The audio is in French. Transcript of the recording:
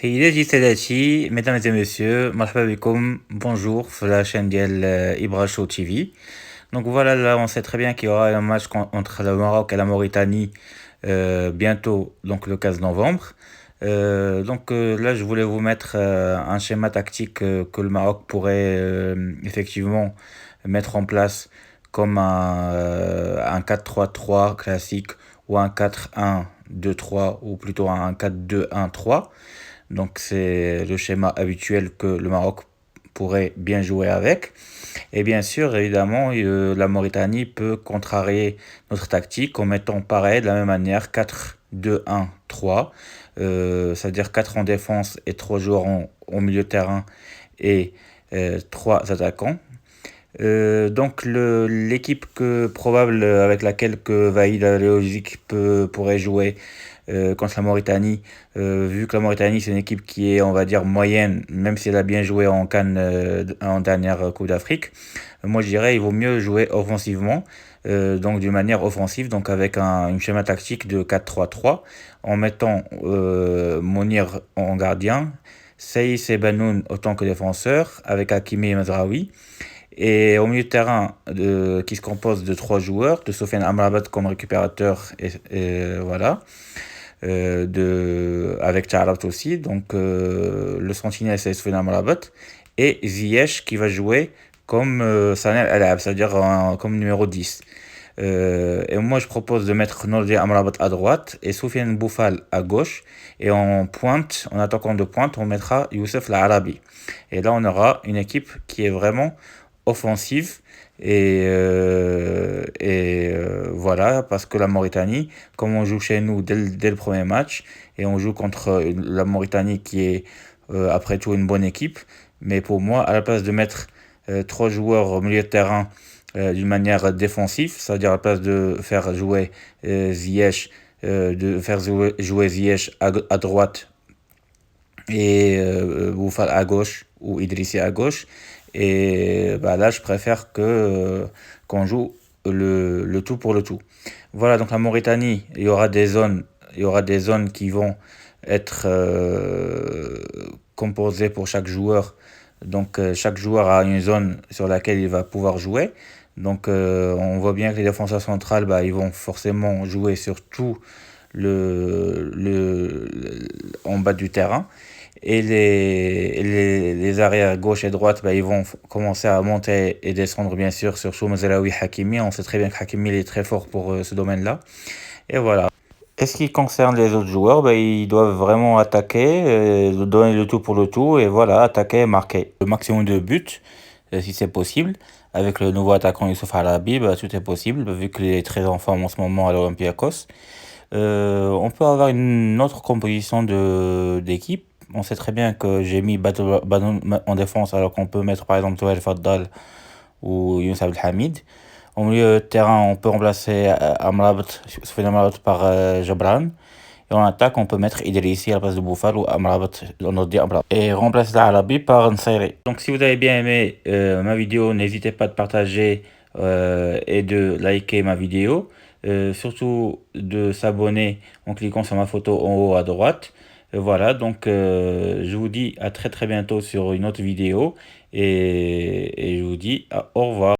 سيداتي سادتي mesdames et messieurs مرحبا بكم bonjour sur la chaîne ديال Ibra Show TV. Donc voilà, là on sait très bien qu'il y aura un match entre le Maroc et la Mauritanie bientôt, donc le 15 novembre. Là je voulais vous mettre un schéma tactique que le Maroc pourrait effectivement mettre en place comme un 4-3-3 classique ou un 4-1-2-3 ou plutôt un 4-2-1-3. Donc c'est le schéma habituel que le Maroc pourrait bien jouer avec. Et bien sûr, évidemment, la Mauritanie peut contrarier notre tactique en mettant pareil, de la même manière, 4-2-1-3, c'est-à-dire 4 en défense et 3 joueurs au milieu de terrain et 3 attaquants. L'équipe probable avec laquelle que Vahid Halilhodžić pourrait jouer contre la Mauritanie, vu que la Mauritanie c'est une équipe qui est, on va dire, moyenne, même si elle a bien joué en CAN en dernière Coupe d'Afrique. Moi je dirais il vaut mieux jouer offensivement, donc d'une manière offensive, donc avec une schéma tactique de 4-3-3, en mettant Monir en gardien, Saïs et Benoun autant que défenseur, avec Hakimi et Mazraoui. Et au milieu de terrain, qui se compose de 3 joueurs, de Sofiane Amrabat comme récupérateur, et voilà, avec Tarabt aussi, donc le sentinelle c'est Sofiane Amrabat, et Ziyech qui va jouer comme Sanel Alab, c'est-à-dire comme numéro 10. Et moi je propose de mettre Nordin Amrabat à droite et Soufiane Boufal à gauche, et en pointe, en attaquant de pointe, on mettra Youssef L'Arabi. Et là on aura une équipe qui est vraiment offensive voilà, parce que la Mauritanie, comme on joue chez nous dès le premier match, et on joue contre la Mauritanie qui est après tout une bonne équipe, mais pour moi, à la place de mettre 3 joueurs au milieu de terrain d'une manière défensive, c'est-à-dire à la place de faire jouer Ziyech, Ziyech à droite et Boufal à gauche ou Idrissi à gauche. Et bah là, je préfère qu'on joue le tout pour le tout. Voilà, donc la Mauritanie, il y aura des zones qui vont être composées pour chaque joueur. Donc chaque joueur a une zone sur laquelle il va pouvoir jouer. Donc on voit bien que les défenseurs centrales, bah, ils vont forcément jouer sur tout en bas du terrain. Et les arrières gauche et droite, bah, ils vont commencer à monter et descendre, bien sûr, sur Choumezelaoui Hakimi. On sait très bien que Hakimi il est très fort pour ce domaine-là. Et voilà. Et ce qui concerne les autres joueurs, bah, ils doivent vraiment attaquer, donner le tout pour le tout, et voilà, attaquer et marquer le maximum de buts, si c'est possible. Avec le nouveau attaquant Youssouf Harabi, bah, tout est possible, vu qu'il est très en forme en ce moment à l'Olympiakos. On peut avoir une autre composition d'équipe. On sait très bien que j'ai mis Banoun en défense, alors qu'on peut mettre par exemple Tourelle Faddal ou Younes Abdelhamid. Au milieu de terrain, on peut remplacer Soufiane Amrabat par Jabran. Et en attaque, on peut mettre Idrissi à la place de Bouffal ou Amrabat, on dit Amrabat. Et remplacer l'Arabi par Nsairi. Donc si vous avez bien aimé ma vidéo, n'hésitez pas de partager et de liker ma vidéo. Surtout de s'abonner en cliquant sur ma photo en haut à droite. Voilà, donc je vous dis à très très bientôt sur une autre vidéo, et je vous dis au revoir.